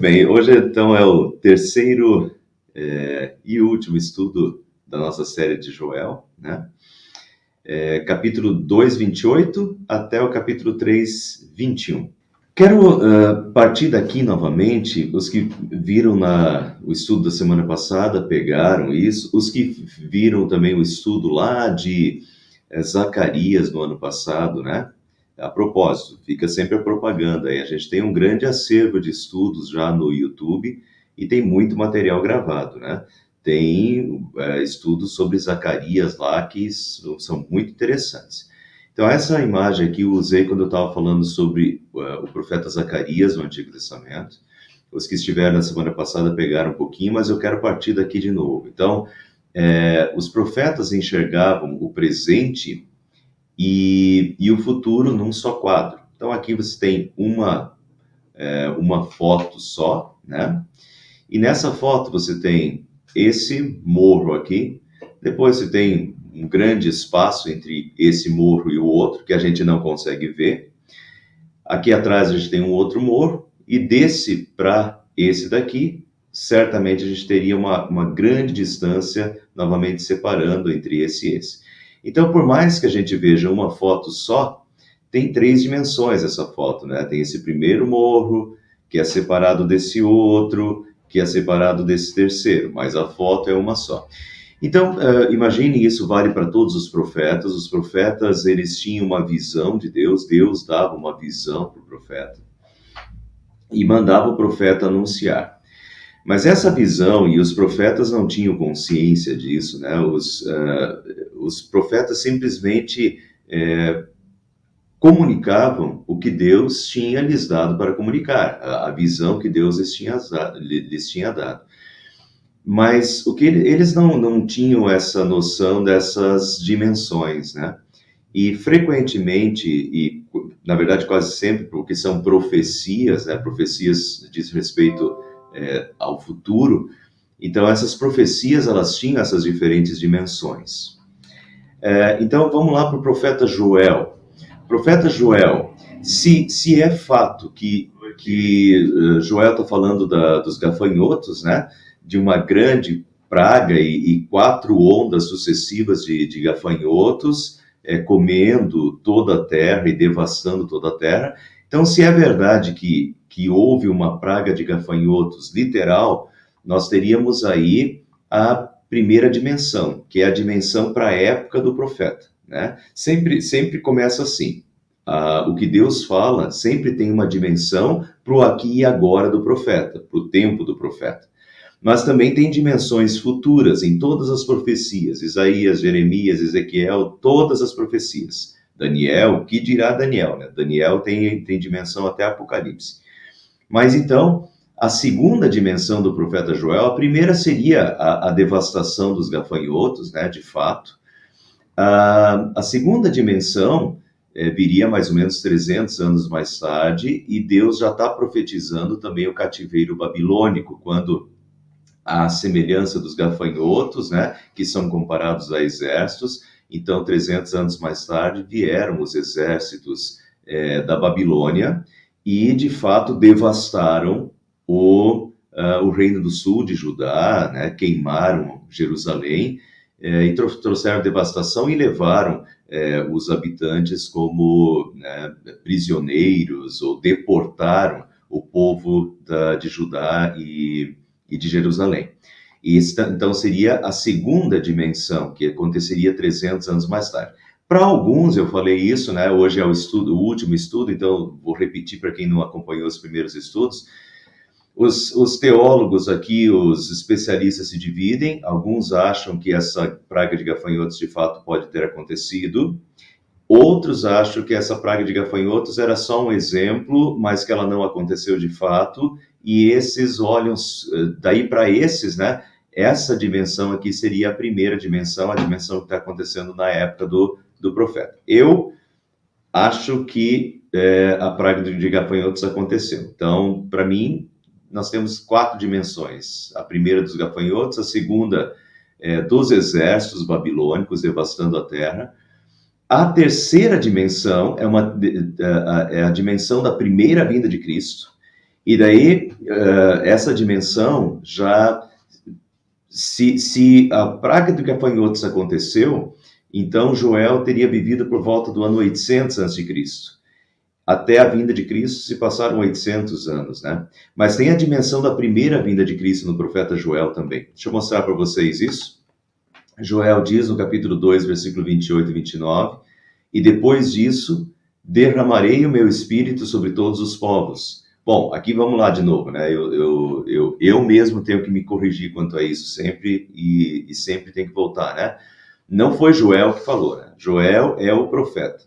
Bem, hoje então é o terceiro e último estudo da nossa série de Joel, né? Capítulo 2, 28 até o capítulo 3, 21. Quero partir daqui novamente, os que viram o estudo da semana passada pegaram isso, os que viram também o estudo lá de Zacarias no ano passado, né? A propósito, fica sempre a propaganda aí. A gente tem um grande acervo de estudos já no YouTube e tem muito material gravado, né? Tem estudos sobre Zacarias lá que são muito interessantes. Então, essa imagem aqui eu usei quando eu estava falando sobre o profeta Zacarias no Antigo Testamento. Os que estiveram na semana passada pegaram um pouquinho, mas eu quero partir daqui de novo. Então, os profetas enxergavam o presente e o futuro num só quadro. Então aqui você tem uma foto só, né? E nessa foto você tem esse morro aqui, depois você tem um grande espaço entre esse morro e o outro, que a gente não consegue ver. Aqui atrás a gente tem um outro morro, e desse para esse daqui, certamente a gente teria uma grande distância novamente separando entre esse e esse. Então, por mais que a gente veja uma foto só, tem três dimensões essa foto, né? Tem esse primeiro morro, que é separado desse outro, que é separado desse terceiro, mas a foto é uma só. Então, imagine isso vale para todos os profetas. Os profetas, eles tinham uma visão de Deus, Deus dava uma visão para o profeta e mandava o profeta anunciar. Mas essa visão, e os profetas não tinham consciência disso, né? Os profetas simplesmente comunicavam o que Deus tinha lhes dado para comunicar, a visão que Deus lhes tinha dado. Mas o que eles não tinham essa noção dessas dimensões, né? E frequentemente, e na verdade quase sempre, porque são profecias, né? Profecias diz respeito ao futuro. Então essas profecias, elas tinham essas diferentes dimensões. Então vamos lá para o profeta Joel. Profeta Joel, se é fato que Joel está falando dos gafanhotos, né? De uma grande praga e 4 ondas sucessivas de gafanhotos comendo toda a terra e devastando toda a terra. Então, se é verdade que houve uma praga de gafanhotos literal, nós teríamos aí a primeira dimensão, que é a dimensão para a época do profeta, né? Sempre começa assim. O que Deus fala sempre tem uma dimensão para o aqui e agora do profeta, para o tempo do profeta. Mas também tem dimensões futuras em todas as profecias, Isaías, Jeremias, Ezequiel, todas as profecias. Daniel, que dirá Daniel, né? Daniel tem dimensão até Apocalipse. Mas então, a segunda dimensão do profeta Joel, a primeira seria a devastação dos gafanhotos, né? De fato. A segunda dimensão viria mais ou menos 300 anos mais tarde, e Deus já está profetizando também o cativeiro babilônico, quando a semelhança dos gafanhotos, né, que são comparados a exércitos. Então, 300 anos mais tarde, vieram os exércitos da Babilônia e, de fato, devastaram o reino do sul de Judá, né, queimaram Jerusalém e trouxeram devastação e levaram os habitantes como prisioneiros, ou deportaram o povo de Judá e de Jerusalém. Então seria a segunda dimensão, que aconteceria 300 anos mais tarde. Para alguns, eu falei isso, né? Hoje é o último estudo, então vou repetir para quem não acompanhou os primeiros estudos. Os teólogos aqui, os especialistas se dividem. Alguns acham que essa praga de gafanhotos de fato pode ter acontecido. Outros acham que essa praga de gafanhotos era só um exemplo, mas que ela não aconteceu de fato, e esses olham, daí para esses, né, essa dimensão aqui seria a primeira dimensão, a dimensão que está acontecendo na época do profeta. Eu acho que a praga de gafanhotos aconteceu. Então, para mim, nós temos 4 dimensões. A primeira dos gafanhotos, a segunda dos exércitos babilônicos devastando a terra. A terceira dimensão é a dimensão da primeira vinda de Cristo. E daí, essa dimensão já... Se a praga de gafanhotos aconteceu, então Joel teria vivido por volta do ano 800 a.C. Até a vinda de Cristo se passaram 800 anos, né? Mas tem a dimensão da primeira vinda de Cristo no profeta Joel também. Deixa eu mostrar para vocês isso. Joel diz no capítulo 2, versículo 28 e 29, e depois disso, derramarei o meu espírito sobre todos os povos. Bom, aqui vamos lá de novo, né? Eu mesmo tenho que me corrigir quanto a isso sempre, e sempre tem que voltar, né? Não foi Joel que falou, né? Joel é o profeta,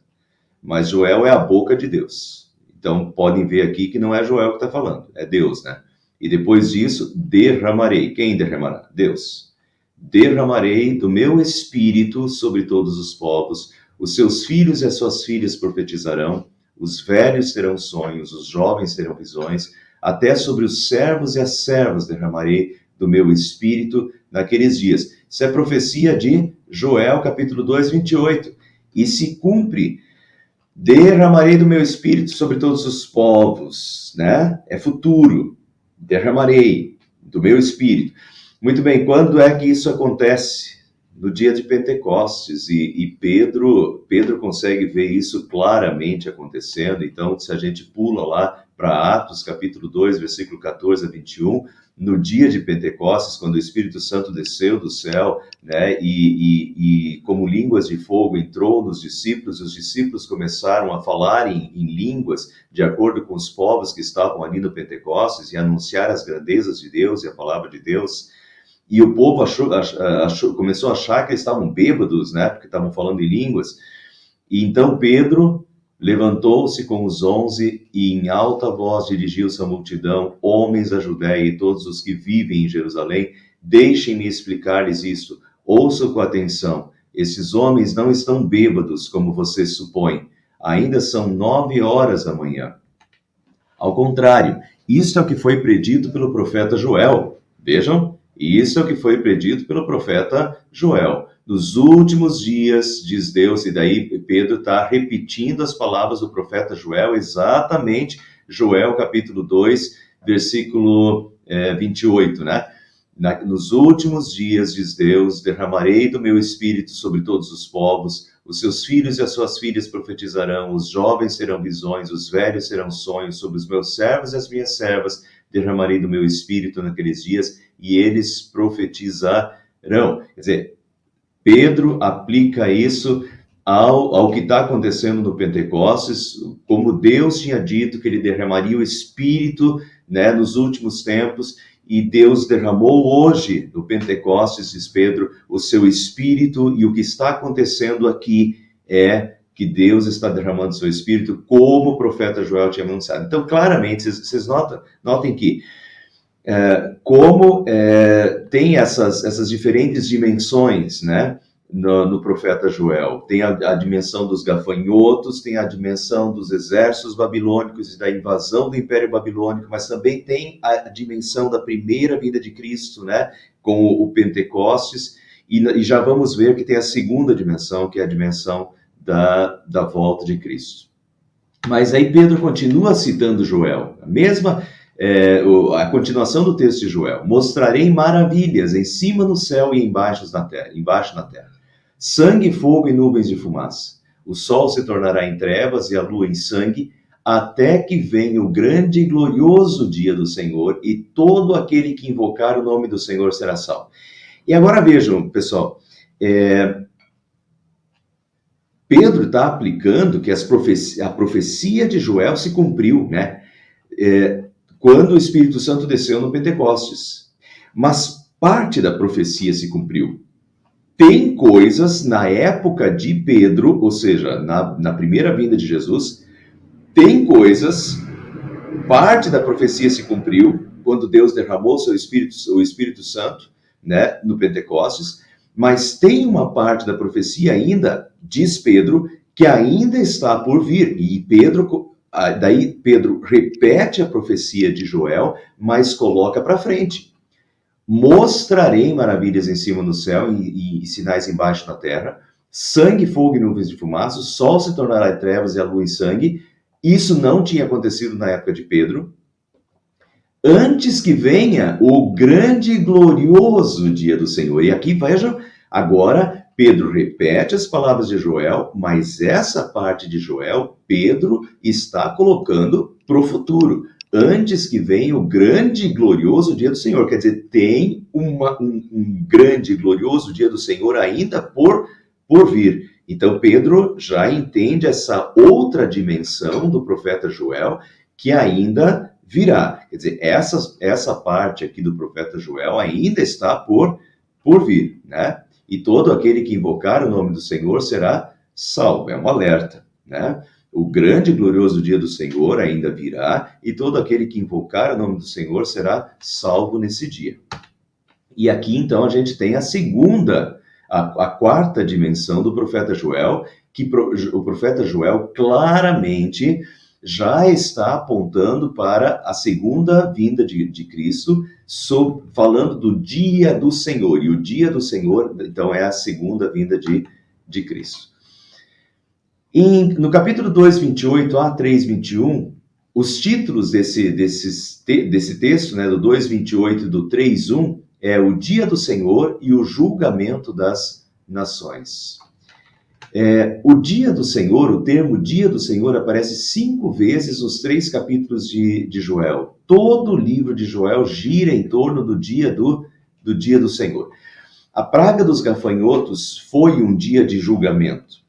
mas Joel é a boca de Deus. Então, podem ver aqui que não é Joel que está falando, é Deus, né? E depois disso, derramarei. Quem derramará? Deus. Derramarei do meu espírito sobre todos os povos, os seus filhos e as suas filhas profetizarão, os velhos terão sonhos, os jovens terão visões, até sobre os servos e as servas derramarei do meu espírito naqueles dias. Isso é profecia de Joel, capítulo 2, 28. E se cumpre, derramarei do meu espírito sobre todos os povos, né? É futuro. Derramarei do meu espírito. Muito bem, quando é que isso acontece? No dia de Pentecostes, e Pedro consegue ver isso claramente acontecendo. Então, se a gente pula lá para Atos, capítulo 2, versículo 14 a 21, no dia de Pentecostes, quando o Espírito Santo desceu do céu, né, e como línguas de fogo entrou nos discípulos, os discípulos começaram a falar em línguas de acordo com os povos que estavam ali no Pentecostes e anunciar as grandezas de Deus e a palavra de Deus. E o povo começou a achar que eles estavam bêbados, né, porque estavam falando em línguas. E então Pedro levantou-se com os 11 e em alta voz dirigiu-se à multidão: homens da Judéia e todos os que vivem em Jerusalém, deixem-me explicar-lhes isto. Ouçam com atenção. Esses homens não estão bêbados, como vocês supõem. Ainda são 9 horas da manhã. Ao contrário, isto é o que foi predito pelo profeta Joel. Vejam, isso é o que foi predito pelo profeta Joel. Nos últimos dias, diz Deus, e daí Pedro está repetindo as palavras do profeta Joel, exatamente Joel capítulo 2, versículo 28, né? Nos últimos dias, diz Deus, derramarei do meu espírito sobre todos os povos, os seus filhos e as suas filhas profetizarão, os jovens terão visões, os velhos terão sonhos, sobre os meus servos e as minhas servas derramarei do meu espírito naqueles dias, e eles profetizarão. Quer dizer, Pedro aplica isso ao que está acontecendo no Pentecostes, como Deus tinha dito que ele derramaria o Espírito, né, nos últimos tempos, e Deus derramou hoje no Pentecostes, diz Pedro, o seu Espírito, e o que está acontecendo aqui é que Deus está derramando o seu Espírito, como o profeta Joel tinha anunciado. Então, claramente, vocês notem que tem essas diferentes dimensões, né, no profeta Joel. Tem a dimensão dos gafanhotos, tem a dimensão dos exércitos babilônicos e da invasão do Império Babilônico, mas também tem a dimensão da primeira vinda de Cristo, né, com o Pentecostes, e já vamos ver que tem a segunda dimensão, que é a dimensão da volta de Cristo. Mas aí Pedro continua citando Joel, a continuação do texto de Joel: mostrarei maravilhas em cima no céu e embaixo na terra. Sangue, fogo e nuvens de fumaça. O sol se tornará em trevas e a lua em sangue, até que venha o grande e glorioso dia do Senhor, e todo aquele que invocar o nome do Senhor será salvo. E agora vejam, pessoal, Pedro está aplicando que a profecia de Joel se cumpriu, né? Quando o Espírito Santo desceu no Pentecostes. Mas parte da profecia se cumpriu. Tem coisas na época de Pedro, ou seja, na primeira vinda de Jesus, tem coisas, parte da profecia se cumpriu, quando Deus derramou o Espírito Santo, né, no Pentecostes, mas tem uma parte da profecia ainda, diz Pedro, que ainda está por vir. E daí Pedro repete a profecia de Joel, mas coloca para frente. Mostrarei maravilhas em cima no céu e sinais embaixo na terra, sangue, fogo e nuvens de fumaça, o sol se tornará em trevas e a lua em sangue. Isso não tinha acontecido na época de Pedro. antes que venha o grande e glorioso dia do Senhor. E aqui, vejam, agora Pedro repete as palavras de Joel, mas essa parte de Joel, Pedro está colocando para o futuro. Antes que venha o grande e glorioso dia do Senhor. Quer dizer, tem um grande e glorioso dia do Senhor ainda por vir. Então, Pedro já entende essa outra dimensão do profeta Joel, que ainda virá. Quer dizer, essa parte aqui do profeta Joel ainda está por vir, né? E todo aquele que invocar o nome do Senhor será salvo. É um alerta, né? O grande e glorioso dia do Senhor ainda virá, e todo aquele que invocar o nome do Senhor será salvo nesse dia. E aqui, então, a gente tem a segunda, a quarta dimensão do profeta Joel, que o profeta Joel claramente já está apontando para a segunda vinda de Cristo, falando do dia do Senhor. E o dia do Senhor, então, é a segunda vinda de Cristo. No capítulo 2, 28 a 3, 21, os títulos desse texto, né, do 2, 28 e do 3, 1, é o dia do Senhor e o julgamento das nações. O dia do Senhor, o termo dia do Senhor, aparece 5 vezes nos 3 capítulos de Joel. Todo o livro de Joel gira em torno do dia do Senhor. A praga dos gafanhotos foi um dia de julgamento.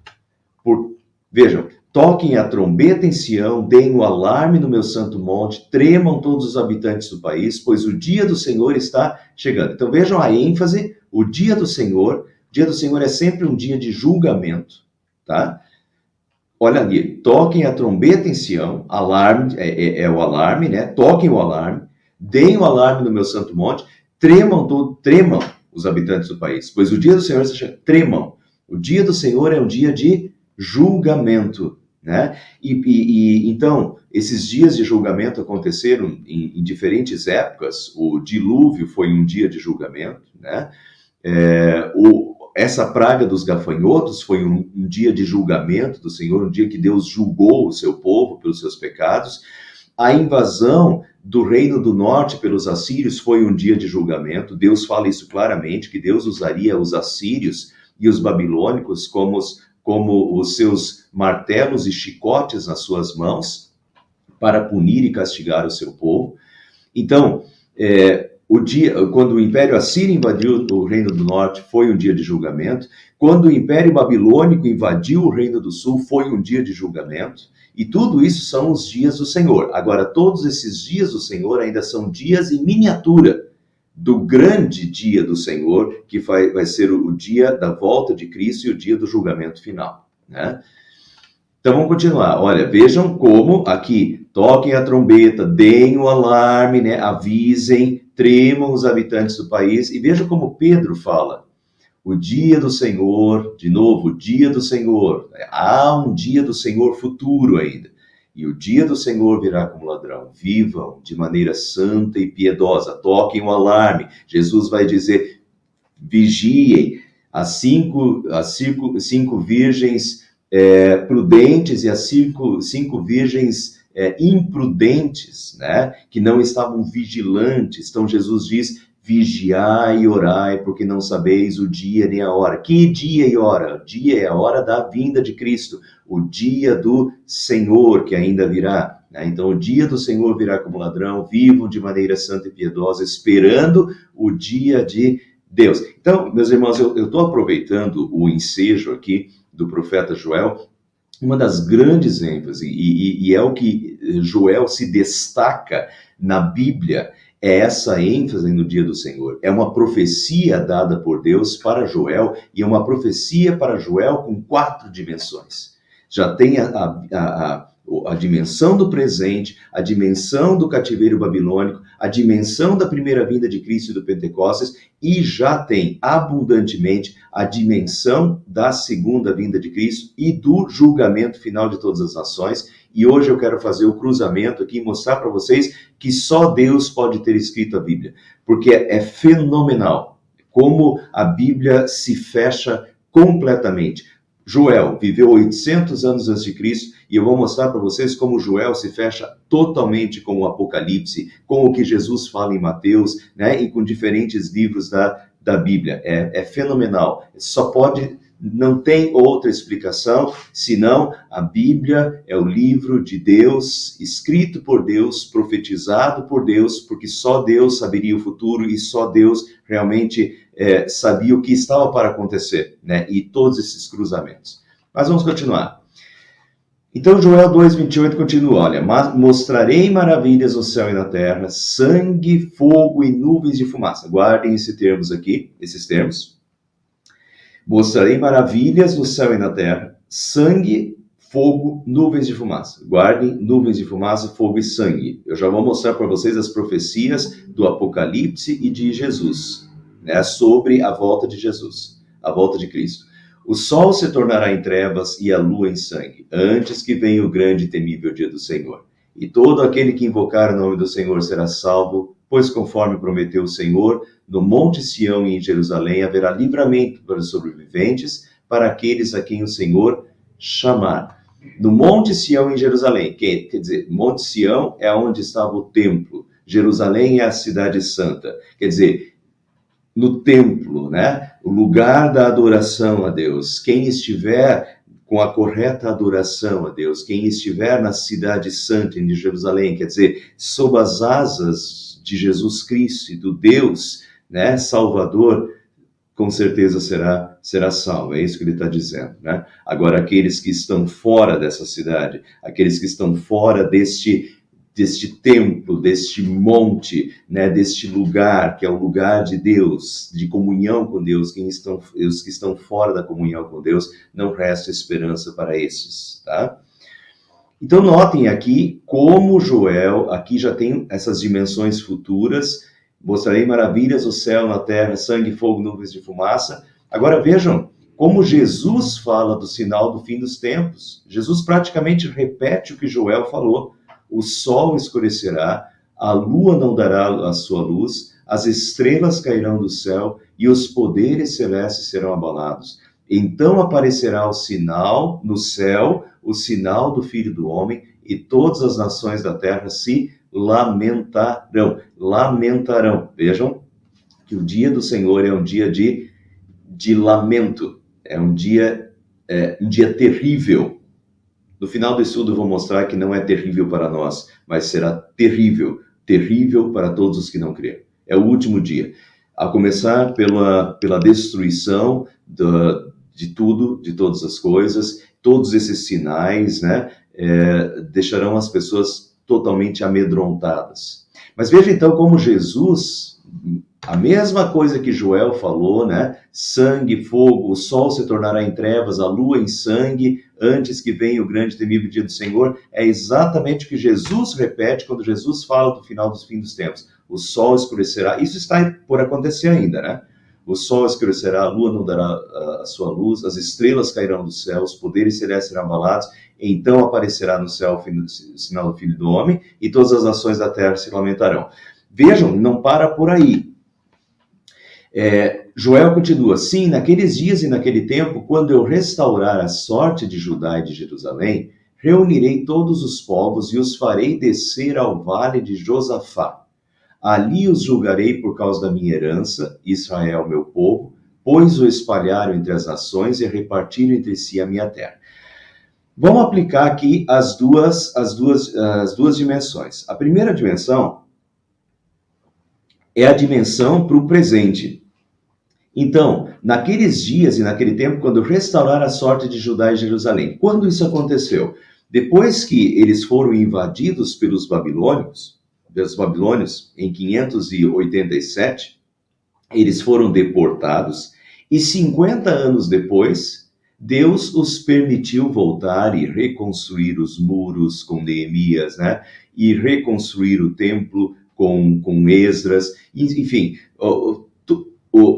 Vejam, toquem a trombeta em Sião, deem o alarme no meu santo monte, tremam todos os habitantes do país, pois o dia do Senhor está chegando. Então vejam a ênfase, o dia do Senhor é sempre um dia de julgamento, tá? Olha ali, toquem a trombeta em Sião, alarme, é o alarme, né? Toquem o alarme, deem o alarme no meu santo monte, tremam os habitantes do país, pois o dia do Senhor está chegando. Tremam. O dia do Senhor é um dia de julgamento, né? Então, esses dias de julgamento aconteceram em diferentes épocas. O dilúvio foi um dia de julgamento, né? Essa praga dos gafanhotos foi um dia de julgamento do Senhor, um dia que Deus julgou o seu povo pelos seus pecados. A invasão do Reino do Norte pelos assírios foi um dia de julgamento. Deus fala isso claramente, que Deus usaria os assírios e os babilônicos como os seus martelos e chicotes nas suas mãos para punir e castigar o seu povo. Então, quando o Império Assírio invadiu o Reino do Norte, foi um dia de julgamento. Quando o Império Babilônico invadiu o Reino do Sul, foi um dia de julgamento. E tudo isso são os dias do Senhor. Agora, todos esses dias do Senhor ainda são dias em miniatura do grande dia do Senhor, que vai ser o dia da volta de Cristo e o dia do julgamento final, né? Então vamos continuar. Olha, vejam como aqui, toquem a trombeta, deem o alarme, né? Avisem, tremam os habitantes do país. E vejam como Pedro fala. O dia do Senhor, de novo, o dia do Senhor. Há um dia do Senhor futuro ainda. E o dia do Senhor virá como ladrão. Vivam de maneira santa e piedosa. Toquem o alarme. Jesus vai dizer, vigiem. As cinco virgens prudentes e as cinco virgens imprudentes, né? Que não estavam vigilantes. Então Jesus diz, vigiai e orai, porque não sabeis o dia nem a hora. Que dia e hora? O dia é a hora da vinda de Cristo, o dia do Senhor que ainda virá. Né? Então, o dia do Senhor virá como ladrão, vivam de maneira santa e piedosa, esperando o dia de Deus. Então, meus irmãos, eu estou aproveitando o ensejo aqui do profeta Joel, uma das grandes ênfases, e é o que Joel se destaca na Bíblia, é essa ênfase no dia do Senhor. É uma profecia dada por Deus para Joel, e é uma profecia para Joel com 4 dimensões. Já tem a dimensão do presente, a dimensão do cativeiro babilônico, a dimensão da primeira vinda de Cristo e do Pentecostes, e já tem abundantemente a dimensão da segunda vinda de Cristo e do julgamento final de todas as nações. E hoje eu quero fazer o cruzamento aqui e mostrar para vocês que só Deus pode ter escrito a Bíblia, porque é fenomenal como a Bíblia se fecha completamente. Joel viveu 800 anos antes de Cristo, e eu vou mostrar para vocês como Joel se fecha totalmente com o Apocalipse, com o que Jesus fala em Mateus, né, e com diferentes livros da Bíblia. É fenomenal. Só pode, não tem outra explicação, senão a Bíblia é o livro de Deus, escrito por Deus, profetizado por Deus, porque só Deus saberia o futuro e só Deus realmente sabia o que estava para acontecer, né? E todos esses cruzamentos. Mas vamos continuar. Então, Joel 2:28 continua, olha, mostrarei maravilhas no céu e na terra, sangue, fogo e nuvens de fumaça. Guardem esses termos aqui, esses termos. Mostrarei maravilhas no céu e na terra, sangue, fogo, nuvens de fumaça. Guardem nuvens de fumaça, fogo e sangue. Eu já vou mostrar para vocês as profecias do Apocalipse e de Jesus, né, sobre a volta de Jesus, a volta de Cristo. O sol se tornará em trevas e a lua em sangue, antes que venha o grande e temível dia do Senhor. E todo aquele que invocar o nome do Senhor será salvo, pois conforme prometeu o Senhor, no Monte Sião e em Jerusalém haverá livramento para os sobreviventes, para aqueles a quem o Senhor chamar. No Monte Sião e em Jerusalém, quer dizer, Monte Sião é onde estava o templo, Jerusalém é a cidade santa, quer dizer, no templo, né? O lugar da adoração a Deus. Quem estiver com a correta adoração a Deus, quem estiver na cidade santa de Jerusalém, quer dizer, sob as asas de Jesus Cristo e do Deus, né, Salvador, com certeza será salvo. É isso que ele está dizendo, né? Agora, aqueles que estão fora dessa cidade, aqueles que estão fora deste templo, deste monte, né, deste lugar, que é o lugar de Deus, de comunhão com Deus, os que estão fora da comunhão com Deus, não resta esperança para esses, tá? Então, notem aqui como Joel, aqui já tem essas dimensões futuras, mostrarei maravilhas no céu, na terra, sangue, fogo, nuvens de fumaça. Agora vejam como Jesus fala do sinal do fim dos tempos. Jesus praticamente repete o que Joel falou. O sol escurecerá, a lua não dará a sua luz, as estrelas cairão do céu e os poderes celestes serão abalados. Então aparecerá o sinal no céu, o sinal do Filho do Homem, e todas as nações da terra se lamentarão. Lamentarão. Vejam que o dia do Senhor é um dia de lamento, é um dia terrível. No final do estudo eu vou mostrar que não é terrível para nós, mas será terrível, terrível para todos os que não creram. É o último dia. A começar pela destruição de tudo, de todas as coisas, todos esses sinais, né, deixarão as pessoas totalmente amedrontadas. Mas veja então como Jesus, a mesma coisa que Joel falou, né? Sangue, fogo, o sol se tornará em trevas, a lua em sangue, antes que venha o grande e temível dia do Senhor. É exatamente o que Jesus repete quando Jesus fala do final dos fim dos tempos. O sol escurecerá, isso está por acontecer ainda, né? O sol escurecerá, a lua não dará a sua luz, as estrelas cairão do céu, os poderes celestes serão abalados, então aparecerá no céu o sinal do Filho do Homem, e todas as nações da terra se lamentarão. Vejam, não para por aí. Joel continua, sim, naqueles dias e naquele tempo, quando eu restaurar a sorte de Judá e de Jerusalém, reunirei todos os povos e os farei descer ao vale de Josafá. Ali os julgarei por causa da minha herança, Israel, meu povo, pois o espalharam entre as nações e repartiram entre si a minha terra. Vamos aplicar aqui as duas dimensões. A primeira dimensão é a dimensão para o presente. Então, naqueles dias e naquele tempo, quando restaurar a sorte de Judá e Jerusalém. Quando isso aconteceu? Depois que eles foram invadidos pelos babilônios, em 587, eles foram deportados, e 50 anos depois, Deus os permitiu voltar e reconstruir os muros com Neemias, né? E reconstruir o templo com Esdras, enfim,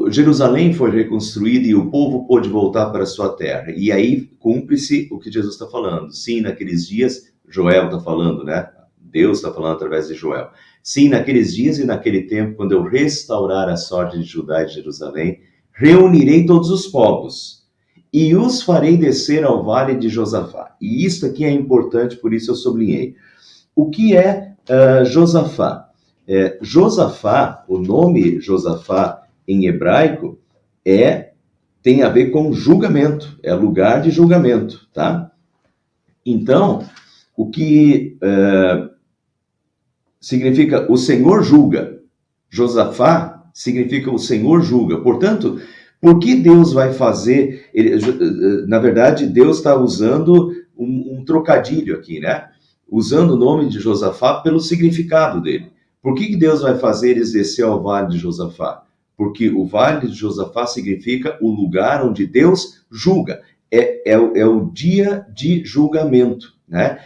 Jerusalém foi reconstruída e o povo pôde voltar para a sua terra. E aí cumpre-se o que Jesus está falando. Sim, naqueles dias, Joel está falando, né? Deus está falando através de Joel. Sim, naqueles dias e naquele tempo, quando eu restaurar a sorte de Judá e de Jerusalém, reunirei todos os povos e os farei descer ao vale de Josafá. E isso aqui é importante, por isso eu sublinhei. O que é Josafá? Josafá, o nome Josafá em hebraico, tem a ver com julgamento, é lugar de julgamento, tá? Então, o que significa o Senhor julga. Josafá significa o Senhor julga. Portanto, por que Deus vai fazer? Na verdade, Deus está usando um trocadilho aqui, né? Usando o nome de Josafá pelo significado dele. Por que Deus vai fazer eles descer ao vale de Josafá? Porque o vale de Josafá significa o lugar onde Deus julga. É o dia de julgamento, né?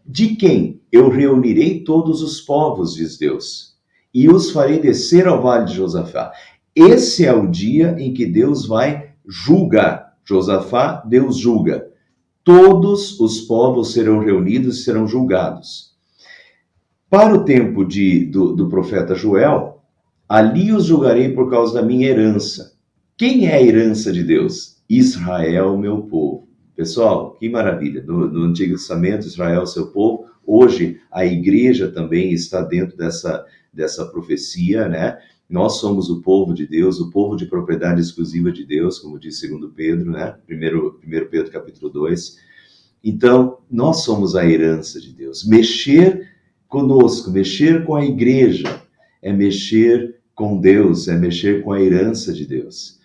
De quem? Eu reunirei todos os povos, diz Deus, e os farei descer ao vale de Josafá. Esse é o dia em que Deus vai julgar. Josafá, Deus julga. Todos os povos serão reunidos e serão julgados. Para o tempo do profeta Joel, ali os julgarei por causa da minha herança. Quem é a herança de Deus? Israel, meu povo. Pessoal, que maravilha. No Antigo Testamento, Israel, seu povo. Hoje, a igreja também está dentro dessa profecia, né? Nós somos o povo de Deus, o povo de propriedade exclusiva de Deus, como diz 2 Pedro, né? 1 Pedro capítulo 2. Então, nós somos a herança de Deus. Mexer conosco, mexer com a igreja, é mexer com Deus, é mexer com a herança de Deus.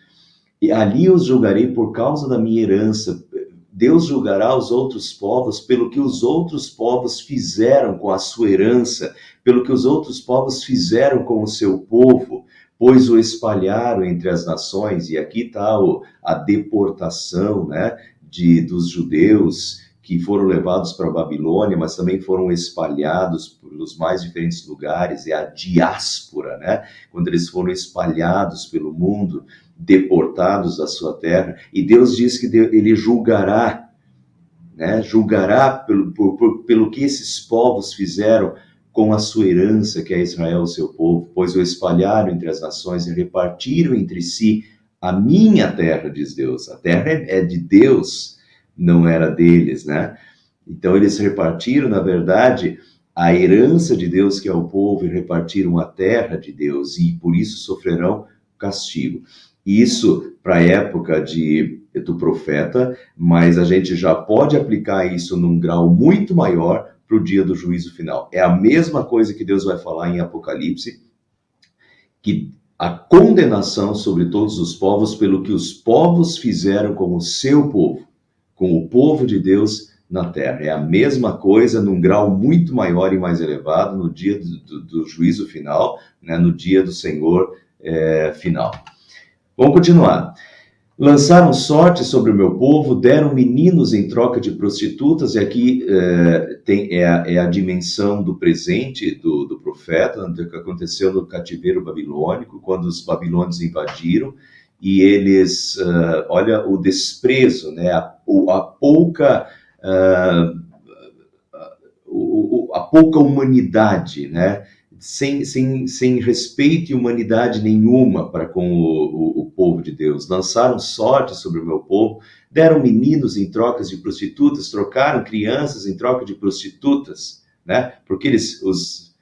E ali os julgarei por causa da minha herança. Deus julgará os outros povos pelo que os outros povos fizeram com a sua herança, pelo que os outros povos fizeram com o seu povo, pois o espalharam entre as nações. E aqui está a deportação, né, dos judeus que foram levados para a Babilônia, mas também foram espalhados pelos mais diferentes lugares, é a diáspora, né? Quando eles foram espalhados pelo mundo, deportados da sua terra, e Deus diz que ele julgará, né? Julgará pelo que esses povos fizeram com a sua herança, que é Israel, o seu povo, pois o espalharam entre as nações e repartiram entre si a minha terra, diz Deus. A terra é de Deus, não era deles, né? Então eles repartiram, na verdade, a herança de Deus, que é o povo, e repartiram a terra de Deus, e por isso sofrerão castigo. Isso para a época do profeta, mas a gente já pode aplicar isso num grau muito maior para o dia do juízo final. É a mesma coisa que Deus vai falar em Apocalipse, que a condenação sobre todos os povos pelo que os povos fizeram com o seu povo, com o povo de Deus na terra. É a mesma coisa num grau muito maior e mais elevado no dia do juízo final, né, no dia do Senhor final. Vamos continuar. Lançaram sorte sobre o meu povo, deram meninos em troca de prostitutas, e aqui é a dimensão do presente do profeta, do que aconteceu no cativeiro babilônico, quando os babilônios invadiram, e eles, olha o desprezo, né, a pouca humanidade, né, sem respeito e humanidade nenhuma para com o povo de Deus. Lançaram sorte sobre o meu povo, deram meninos em trocas de prostitutas, trocaram crianças em troca de prostitutas, né? Porque os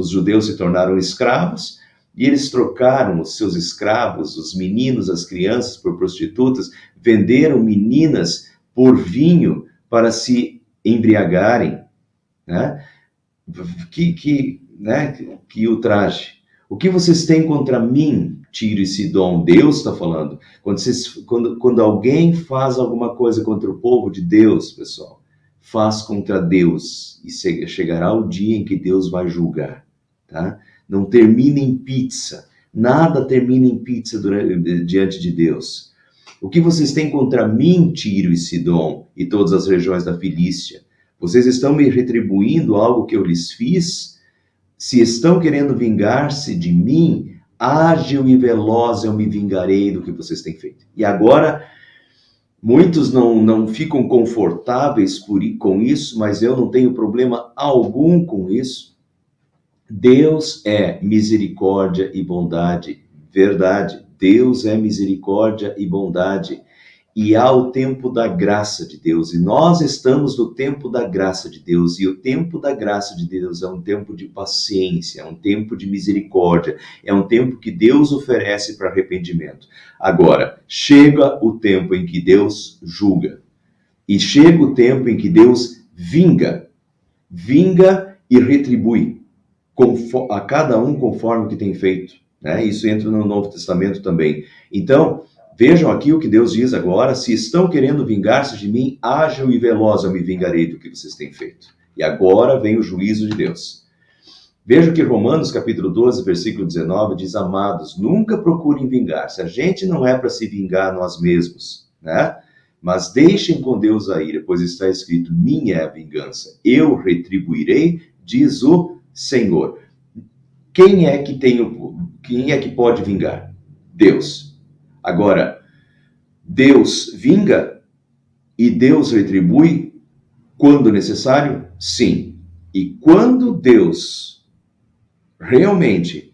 judeus se tornaram escravos, e eles trocaram os seus escravos, os meninos, as crianças, por prostitutas, venderam meninas por vinho para se embriagarem, né? Que ultraje. O que vocês têm contra mim, Tiro e Sidom? Deus está falando. Quando alguém faz alguma coisa contra o povo de Deus, pessoal, faz contra Deus, e chegará o dia em que Deus vai julgar, tá? Não termina em pizza. Nada termina em pizza diante de Deus. O que vocês têm contra mim, Tiro e Sidom, e todas as regiões da Filístia? Vocês estão me retribuindo algo que eu lhes fiz? Se estão querendo vingar-se de mim, ágil e veloz eu me vingarei do que vocês têm feito. E agora, muitos não ficam confortáveis com isso, mas eu não tenho problema algum com isso. Deus é misericórdia e bondade. Verdade, Deus é misericórdia e bondade. e há o tempo da graça de Deus, e nós estamos no tempo da graça de Deus, e o tempo da graça de Deus é um tempo de paciência, é um tempo de misericórdia, é um tempo que Deus oferece para arrependimento. Agora, chega o tempo em que Deus julga, e chega o tempo em que Deus vinga e retribui a cada um conforme o que tem feito, né? Isso entra no Novo Testamento também. Então, vejam aqui o que Deus diz agora: se estão querendo vingar-se de mim, ágil e veloz eu me vingarei do que vocês têm feito. E agora vem o juízo de Deus. Veja que Romanos capítulo 12, versículo 19 diz: amados, nunca procurem vingar-se. A gente não é para se vingar nós mesmos, né? Mas deixem com Deus a ira, pois está escrito: minha é a vingança, eu retribuirei, diz o Senhor. Quem é que pode vingar? Deus. Agora, Deus vinga e Deus retribui quando necessário? Sim. E quando Deus realmente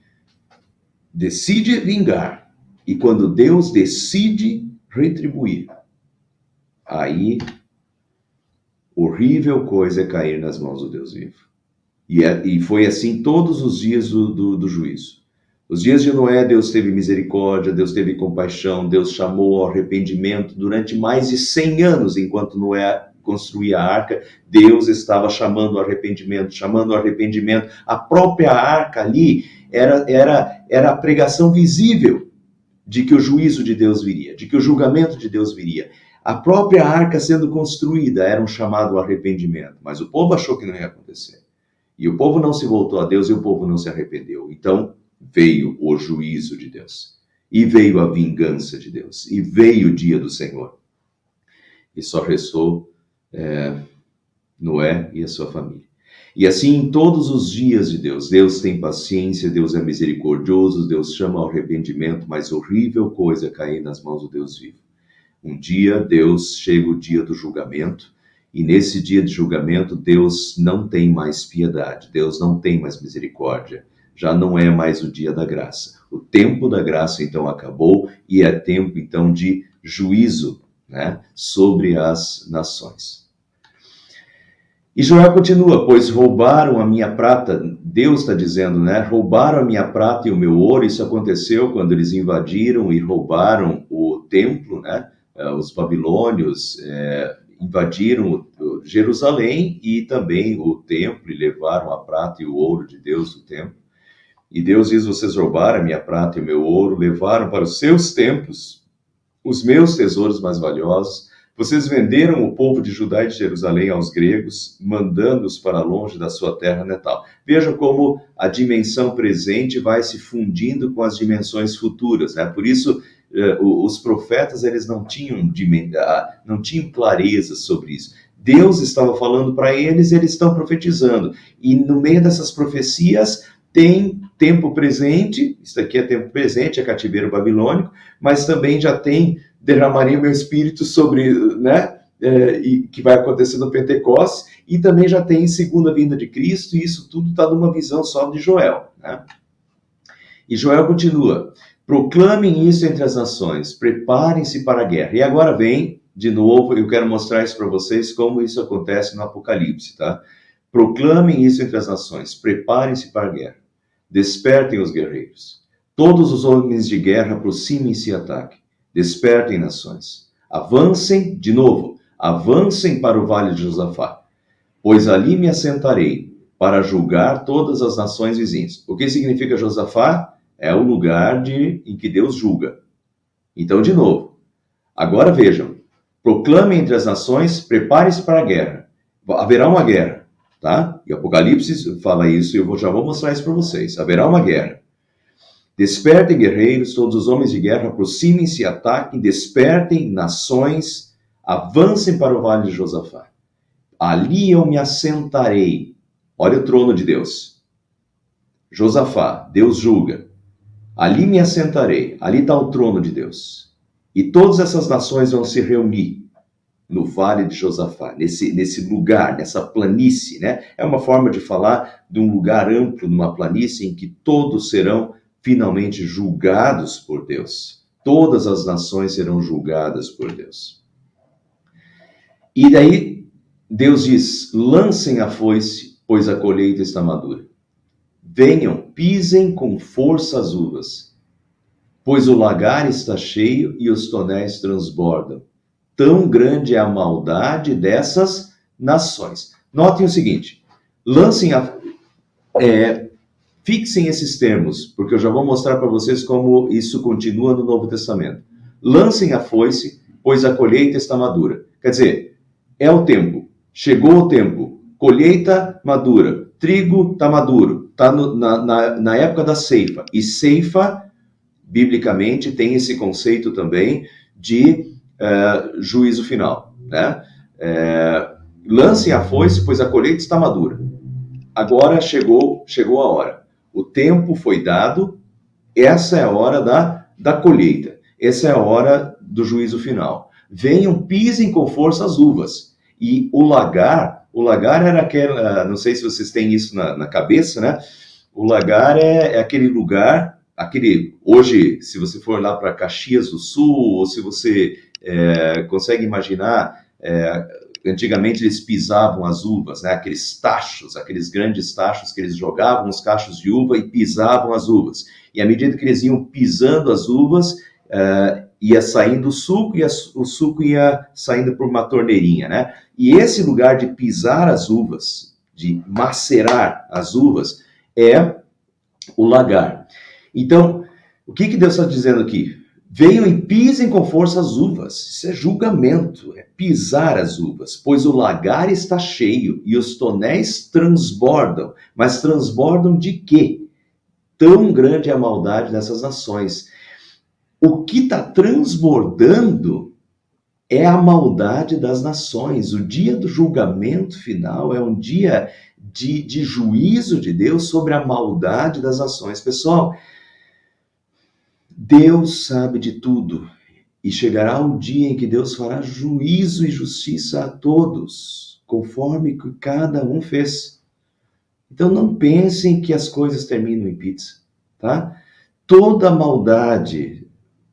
decide vingar e quando Deus decide retribuir, aí horrível coisa é cair nas mãos do Deus vivo. E foi assim todos os dias do juízo. Os dias de Noé, Deus teve misericórdia, Deus teve compaixão, Deus chamou ao arrependimento durante mais de 100 anos, enquanto Noé construía a arca, Deus estava chamando ao arrependimento, chamando ao arrependimento. A própria arca ali era a pregação visível de que o juízo de Deus viria, de que o julgamento de Deus viria. A própria arca sendo construída era um chamado ao arrependimento, mas o povo achou que não ia acontecer. E o povo não se voltou a Deus e o povo não se arrependeu. Então veio o juízo de Deus, e veio a vingança de Deus, e veio o dia do Senhor. E só restou Noé e a sua família. E assim em todos os dias de Deus, Deus tem paciência, Deus é misericordioso, Deus chama ao arrependimento, mas horrível coisa é cair nas mãos do Deus vivo. Um dia chega o dia do julgamento, e nesse dia de julgamento Deus não tem mais piedade, Deus não tem mais misericórdia, já não é mais o dia da graça. O tempo da graça então acabou e é tempo então de juízo, né, sobre as nações. E Joel continua: pois roubaram a minha prata, Deus está dizendo, né? Roubaram a minha prata e o meu ouro. Isso aconteceu quando eles invadiram e roubaram o templo, né? Os babilônios invadiram Jerusalém e também o templo e levaram a prata e o ouro de Deus do templo. E Deus diz: vocês roubaram a minha prata e o meu ouro, levaram para os seus templos os meus tesouros mais valiosos. Vocês venderam o povo de Judá e de Jerusalém aos gregos, mandando-os para longe da sua terra natal. Vejam como a dimensão presente vai se fundindo com as dimensões futuras, né? Por isso, os profetas eles não tinham clareza sobre isso. Deus estava falando para eles, eles estão profetizando. E no meio dessas profecias tem tempo presente, isso aqui é tempo presente, é cativeiro babilônico, mas também já tem derramaria meu espírito sobre, né, que vai acontecer no Pentecostes, e também já tem segunda vinda de Cristo, e isso tudo está numa visão só de Joel, né? E Joel continua: proclamem isso entre as nações, preparem-se para a guerra. E agora vem, de novo, eu quero mostrar isso para vocês, como isso acontece no Apocalipse, tá? Proclamem isso entre as nações, preparem-se para a guerra, despertem os guerreiros, todos os homens de guerra aproximem-se e ataquem. Despertem nações, avancem, de novo, avancem para o vale de Josafá, pois ali me assentarei para julgar todas as nações vizinhas. O que significa Josafá? É o lugar em que Deus julga. Então, de novo, agora vejam, proclamem entre as nações, preparem-se para a guerra. Haverá uma guerra, tá? E Apocalipse fala isso e eu já vou mostrar isso para vocês. Haverá uma guerra. Despertem guerreiros, todos os homens de guerra, aproximem-se e ataquem, despertem nações, avancem para o vale de Josafá. Ali eu me assentarei. Olha o trono de Deus. Josafá, Deus julga. Ali me assentarei, ali está o trono de Deus. E todas essas nações vão se reunir no vale de Josafá, nesse lugar, nessa planície, né? É uma forma de falar de um lugar amplo, numa planície em que todos serão finalmente julgados por Deus, Todas as nações serão julgadas por Deus. E daí Deus diz: lancem a foice, pois a colheita está madura. Venham, pisem com força as uvas, pois o lagar está cheio e os tonéis transbordam. Tão grande é a maldade dessas nações. Notem o seguinte: lancem a... fixem esses termos, porque eu já vou mostrar para vocês como isso continua no Novo Testamento. Lancem a foice, pois a colheita está madura. Quer dizer, é o tempo, chegou o tempo, colheita madura, trigo está maduro, está na época da ceifa. E ceifa, biblicamente, tem esse conceito também de juízo final, né? Lancem a foice, pois a colheita está madura. Agora chegou a hora. O tempo foi dado, essa é a hora da colheita. Essa é a hora do juízo final. Venham, pisem com força as uvas. E o lagar era aquela, não sei se vocês têm isso na cabeça, né? O lagar é aquele lugar, hoje, se você for lá para Caxias do Sul, ou se você consegue imaginar, antigamente eles pisavam as uvas, né? Aqueles tachos, aqueles grandes tachos que eles jogavam os cachos de uva e pisavam as uvas. E à medida que eles iam pisando as uvas, ia saindo o suco e o suco ia saindo por uma torneirinha, né? E esse lugar de pisar as uvas, de macerar as uvas, é o lagar. Então, o que Deus está dizendo aqui? Venham e pisem com força as uvas. Isso é julgamento, é pisar as uvas, pois o lagar está cheio e os tonéis transbordam. Mas transbordam de quê? Tão grande é a maldade dessas nações. O que está transbordando é a maldade das nações. O dia do julgamento final é um dia de juízo de Deus sobre a maldade das nações. Pessoal, Deus sabe de tudo e chegará o dia em que Deus fará juízo e justiça a todos, conforme que cada um fez. Então não pensem que as coisas terminam em pizza, tá? Toda maldade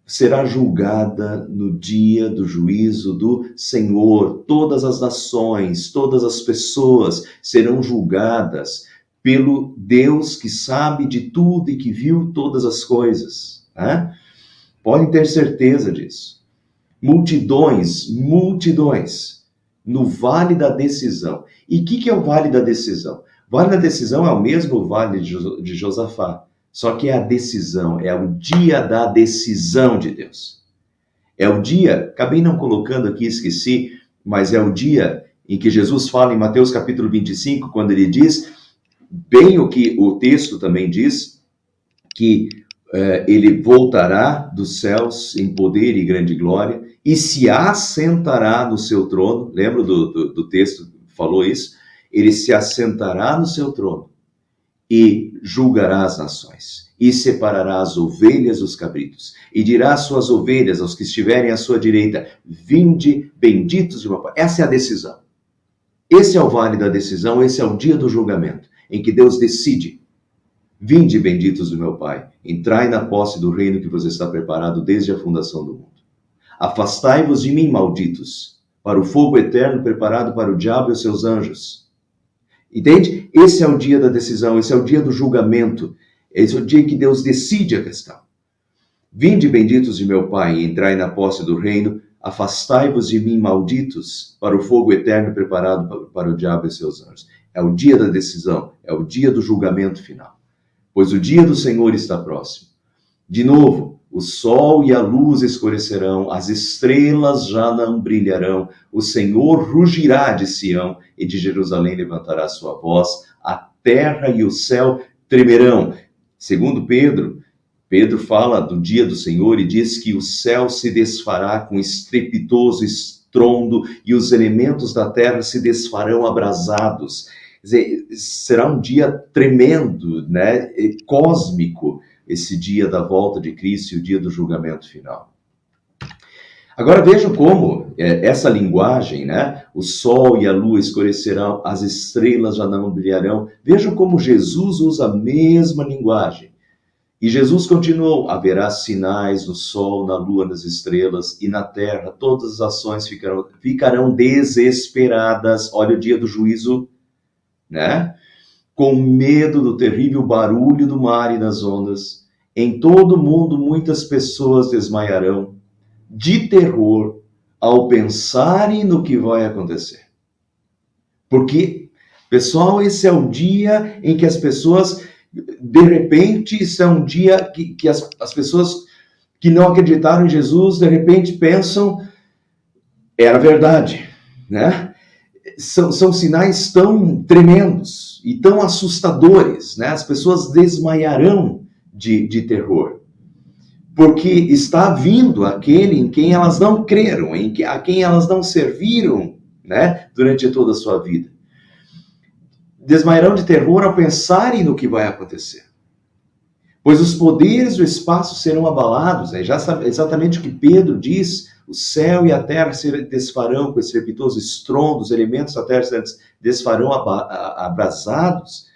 será julgada no dia do juízo do Senhor. Todas as nações, todas as pessoas serão julgadas pelo Deus que sabe de tudo e que viu todas as coisas. Né? Podem ter certeza disso. Multidões no Vale da Decisão. E o que é o Vale da Decisão? O Vale da Decisão é o mesmo Vale de Josafá, só que é a decisão, é o dia da decisão de Deus. É o dia, acabei não colocando aqui, esqueci, mas é o dia em que Jesus fala em Mateus capítulo 25, quando ele diz, bem o que o texto também diz, que ele voltará dos céus em poder e grande glória e se assentará no seu trono. Lembra do texto que falou isso? Ele se assentará no seu trono e julgará as nações, e separará as ovelhas dos cabritos, e dirá às suas ovelhas, aos que estiverem à sua direita, vinde, benditos de meu Pai. Essa é a decisão. Esse é o vale da decisão, esse é o dia do julgamento, em que Deus decide. Vinde, benditos do meu Pai, entrai na posse do reino que vos está preparado desde a fundação do mundo. Afastai-vos de mim, malditos, para o fogo eterno preparado para o diabo e os seus anjos. Entende? Esse é o dia da decisão, esse é o dia do julgamento, esse é o dia em que Deus decide a questão. Vinde, benditos de meu Pai, e entrai na posse do reino, afastai-vos de mim, malditos, para o fogo eterno preparado para o diabo e seus anjos. É o dia da decisão, é o dia do julgamento final, pois o dia do Senhor está próximo. De novo, o sol e a luz escurecerão, as estrelas já não brilharão, o Senhor rugirá de Sião e de Jerusalém levantará sua voz, a terra e o céu tremerão. Segundo Pedro fala do dia do Senhor e diz que o céu se desfará com estrepitoso estrondo e os elementos da terra se desfarão abrasados. Quer dizer, será um dia tremendo, né? Cósmico, esse dia da volta de Cristo e o dia do julgamento final. Agora vejam como essa linguagem, né? O sol e a lua escurecerão, as estrelas já não brilharão. Vejam como Jesus usa a mesma linguagem. E Jesus continuou: haverá sinais no sol, na lua, nas estrelas, e na terra todas as ações ficarão desesperadas. Olha o dia do juízo, né? Com medo do terrível barulho do mar e das ondas. Em todo o mundo muitas pessoas desmaiarão de terror ao pensarem no que vai acontecer. Porque, pessoal, esse é o dia em que as pessoas, de repente, isso é um dia que as pessoas que não acreditaram em Jesus, de repente pensam, era verdade, né? São sinais tão tremendos e tão assustadores, né? As pessoas desmaiarão de terror, porque está vindo aquele em quem elas não creram, a quem elas não serviram, né? Durante toda a sua vida. Desmaiarão de terror ao pensarem no que vai acontecer. Pois os poderes do espaço serão abalados, né? Já sabe exatamente o que Pedro diz: o céu e a terra se desfarão com estrepitoso estrondo, os elementos da terra se desfarão abrasados,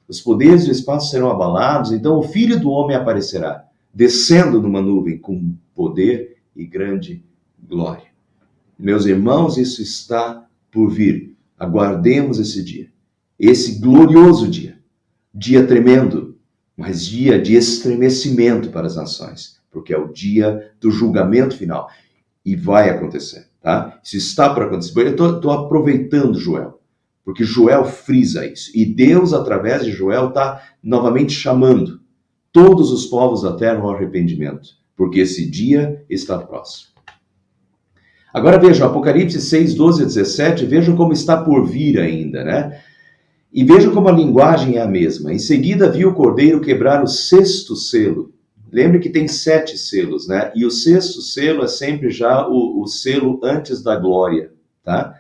os poderes do espaço serão abalados, então o Filho do Homem aparecerá, descendo numa nuvem com poder e grande glória. Meus irmãos, isso está por vir. Aguardemos esse dia, esse glorioso dia, dia tremendo, mas dia de estremecimento para as nações, porque é o dia do julgamento final. E vai acontecer, tá? Isso está para acontecer. Eu estou aproveitando Joel, porque Joel frisa isso. E Deus, através de Joel, está novamente chamando todos os povos da terra ao arrependimento, porque esse dia está próximo. Agora vejam, Apocalipse 6, 12 a 17, vejam como está por vir ainda, né? E vejam como a linguagem é a mesma. Em seguida, viu o Cordeiro quebrar o sexto selo. Lembre que tem 7 selos, né? E o sexto selo é sempre já o selo antes da glória, tá?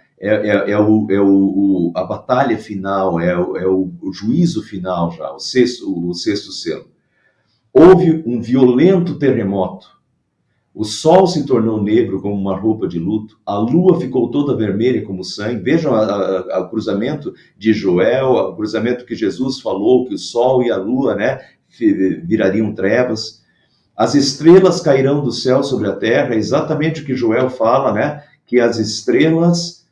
A batalha final, o juízo final já, o sexto selo. Houve um violento terremoto. O sol se tornou negro como uma roupa de luto, a lua ficou toda vermelha como sangue. Vejam o cruzamento de Joel, o cruzamento que Jesus falou, que o sol e a lua, né, virariam trevas. As estrelas cairão do céu sobre a terra, é exatamente o que Joel fala, né, que as estrelas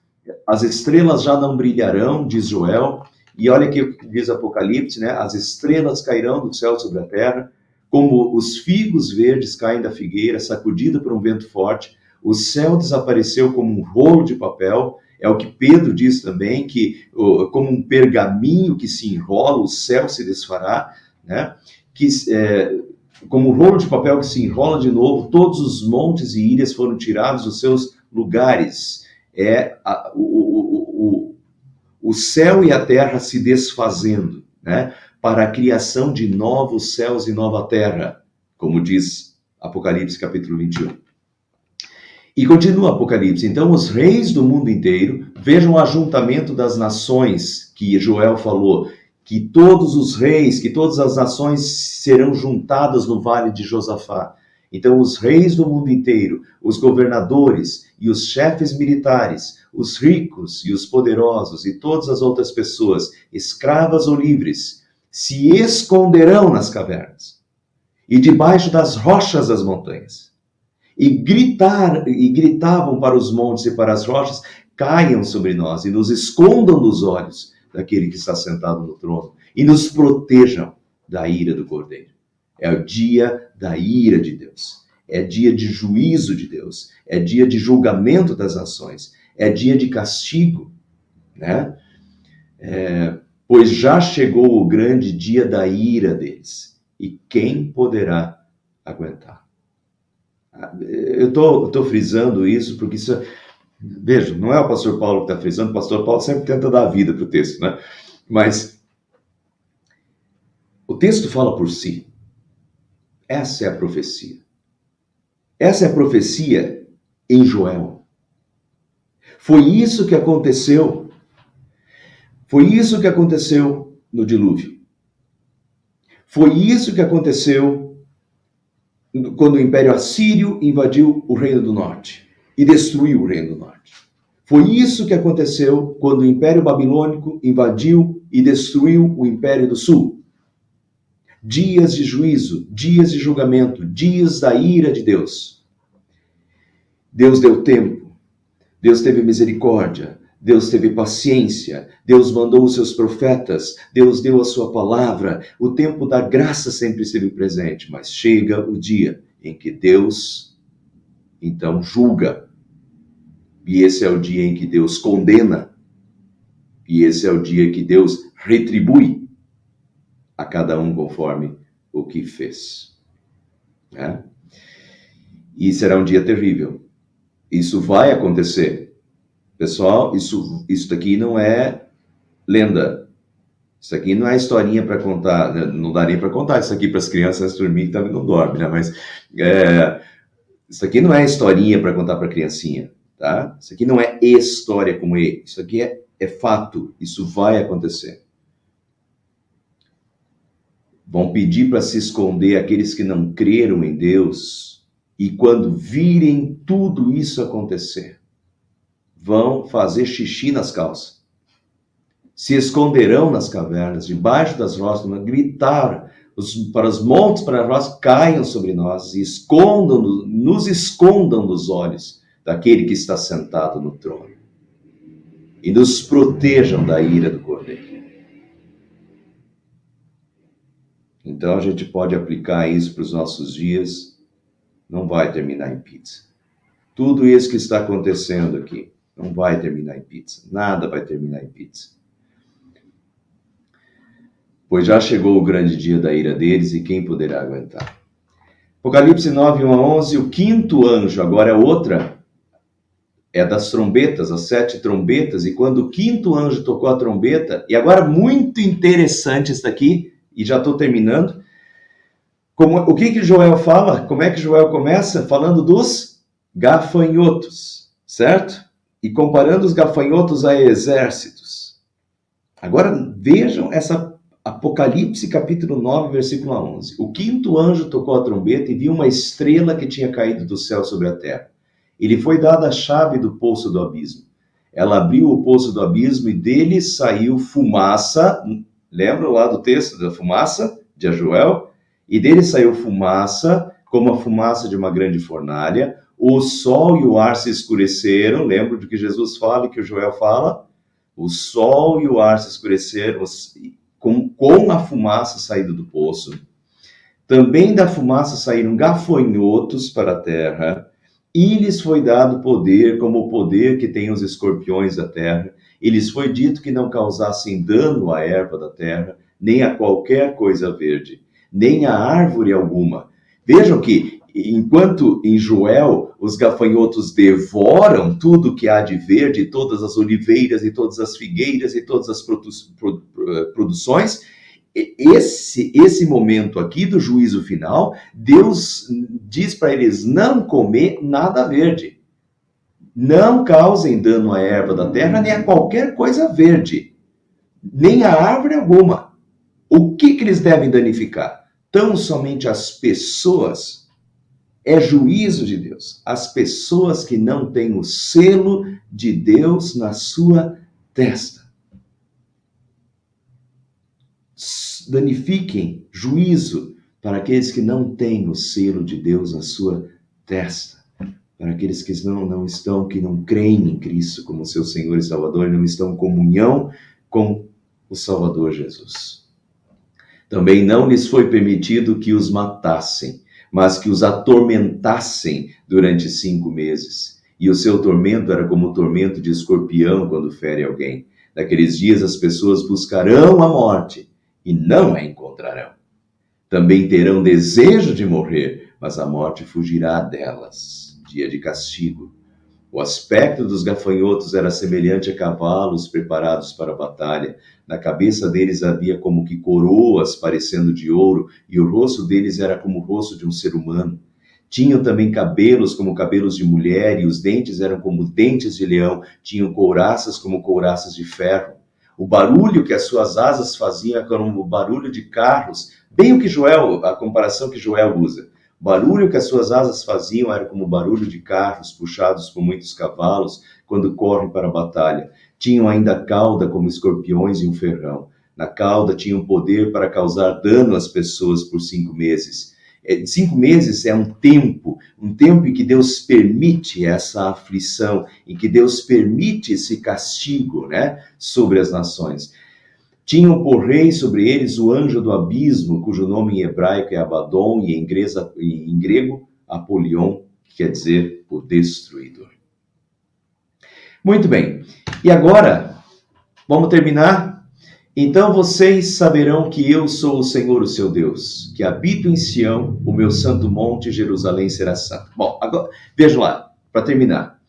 já não brilharão, diz Joel. E olha aqui o que diz Apocalipse, né, as estrelas cairão do céu sobre a terra, como os figos verdes caem da figueira, sacudido por um vento forte. O céu desapareceu como um rolo de papel. É o que Pedro diz também, que como um pergaminho que se enrola, o céu se desfará, né? Como um rolo de papel que se enrola de novo, todos os montes e ilhas foram tirados dos seus lugares. O céu e a terra se desfazendo, né? Para a criação de novos céus e nova terra, como diz Apocalipse capítulo 21. E continua Apocalipse: então os reis do mundo inteiro, vejam o ajuntamento das nações que Joel falou, que todos os reis, que todas as nações serão juntadas no vale de Josafá. Então os reis do mundo inteiro, os governadores e os chefes militares, os ricos e os poderosos e todas as outras pessoas, escravas ou livres, se esconderão nas cavernas e debaixo das rochas das montanhas. E gritavam para os montes e para as rochas: caiam sobre nós e nos escondam dos olhos daquele que está sentado no trono e nos protejam da ira do Cordeiro. É o dia da ira de Deus. É dia de juízo de Deus. É dia de julgamento das nações. É dia de castigo, né? Pois já chegou o grande dia da ira deles. E quem poderá aguentar? Eu estou frisando isso porque isso... Veja, não é o pastor Paulo que está frisando, o pastor Paulo sempre tenta dar vida para o texto, né? Mas o texto fala por si. Essa é a profecia. Essa é a profecia em Joel. Foi isso que aconteceu. Foi isso que aconteceu no dilúvio. Foi isso que aconteceu quando o Império Assírio invadiu o Reino do Norte e destruiu o Reino do Norte. Foi isso que aconteceu quando o Império Babilônico invadiu e destruiu o Império do Sul. dias de juízo, dias de julgamento, dias da ira de Deus. Deus deu tempo, Deus teve misericórdia, Deus teve paciência, Deus mandou os seus profetas, Deus deu a sua palavra, o tempo da graça sempre esteve presente, mas chega o dia em que Deus, então, julga. E esse é o dia em que Deus condena. E esse é o dia que Deus retribui a cada um conforme o que fez. Né? E será um dia terrível. Isso vai acontecer. Pessoal, isso daqui não é lenda. Isso aqui não é historinha para contar. Não dá nem para contar isso aqui para as crianças dormir, que também não dormem, né? Mas isso aqui não é historinha para contar para a criancinha. Tá? Isso aqui não é história como ele. Isso aqui é fato. Isso vai acontecer. Vão pedir para se esconder aqueles que não creram em Deus, e quando virem tudo isso acontecer, vão fazer xixi nas calças. Se esconderão nas cavernas, debaixo das rochas, gritar para os montes, para as rochas, caiam sobre nós e nos escondam dos olhos daquele que está sentado no trono. E nos protejam da ira do Cordeiro. Então a gente pode aplicar isso para os nossos dias, não vai terminar em pizza. Tudo isso que está acontecendo aqui não vai terminar em pizza. Nada vai terminar em pizza. Pois já chegou o grande dia da ira deles, e quem poderá aguentar? Apocalipse 9, 1 a 11, o quinto anjo, agora é outra, é das trombetas, as 7 trombetas, e quando o quinto anjo tocou a trombeta, e agora muito interessante isso daqui, e já estou terminando, o que Joel fala? Como é que Joel começa? Falando dos gafanhotos, certo? E comparando os gafanhotos a exércitos. Agora vejam essa Apocalipse capítulo 9, versículo 11. O quinto anjo tocou a trombeta e viu uma estrela que tinha caído do céu sobre a terra. Ele foi dada a chave do poço do abismo. Ela abriu o poço do abismo e dele saiu fumaça. Lembram lá do texto da fumaça de Joel? E dele saiu fumaça, como a fumaça de uma grande fornalha. O sol e o ar se escureceram. Lembram do que Jesus fala e que o Joel fala? O sol e o ar se escureceram com a fumaça saída do poço. Também da fumaça saíram gafanhotos para a terra, e lhes foi dado poder, como o poder que tem os escorpiões da terra, e lhes foi dito que não causassem dano à erva da terra, nem a qualquer coisa verde, nem a árvore alguma. Vejam que, enquanto em Joel os gafanhotos devoram tudo que há de verde, todas as oliveiras e todas as figueiras e todas as produções, esse momento aqui do juízo final, Deus diz para eles não comer nada verde. Não causem dano à erva da terra, nem a qualquer coisa verde, nem a árvore alguma. O que eles devem danificar? Tão somente as pessoas. É juízo de Deus. As pessoas que não têm o selo de Deus na sua testa. Danifiquem, juízo para aqueles que não têm o selo de Deus na sua testa. Para aqueles que não creem em Cristo como seu Senhor e Salvador, e não estão em comunhão com o Salvador Jesus. Também não lhes foi permitido que os matassem, mas que os atormentassem durante 5 meses. E o seu tormento era como o tormento de escorpião quando fere alguém. Naqueles dias as pessoas buscarão a morte e não a encontrarão. Também terão desejo de morrer, mas a morte fugirá delas. Dia de castigo. O aspecto dos gafanhotos era semelhante a cavalos preparados para a batalha. Na cabeça deles havia como que coroas parecendo de ouro, e o rosto deles era como o rosto de um ser humano. Tinham também cabelos como cabelos de mulher, e os dentes eram como dentes de leão. Tinham couraças como couraças de ferro. O barulho que as suas asas faziam era como o barulho de carros. Bem a comparação que Joel usa. O barulho que as suas asas faziam era como o barulho de carros puxados por muitos cavalos quando correm para a batalha. Tinham ainda cauda como escorpiões e um ferrão. na cauda tinham poder para causar dano às pessoas por 5 meses. 5 meses é um tempo em que Deus permite essa aflição, em que Deus permite esse castigo, né, sobre as nações. Tinham por rei sobre eles o anjo do abismo, cujo nome em hebraico é Abaddon e em grego Apolion, que quer dizer o destruidor. Muito bem, e agora, vamos terminar? Então vocês saberão que eu sou o Senhor, o seu Deus, que habito em Sião, o meu santo monte, Jerusalém será santo. Bom, agora, vejam lá, para terminar.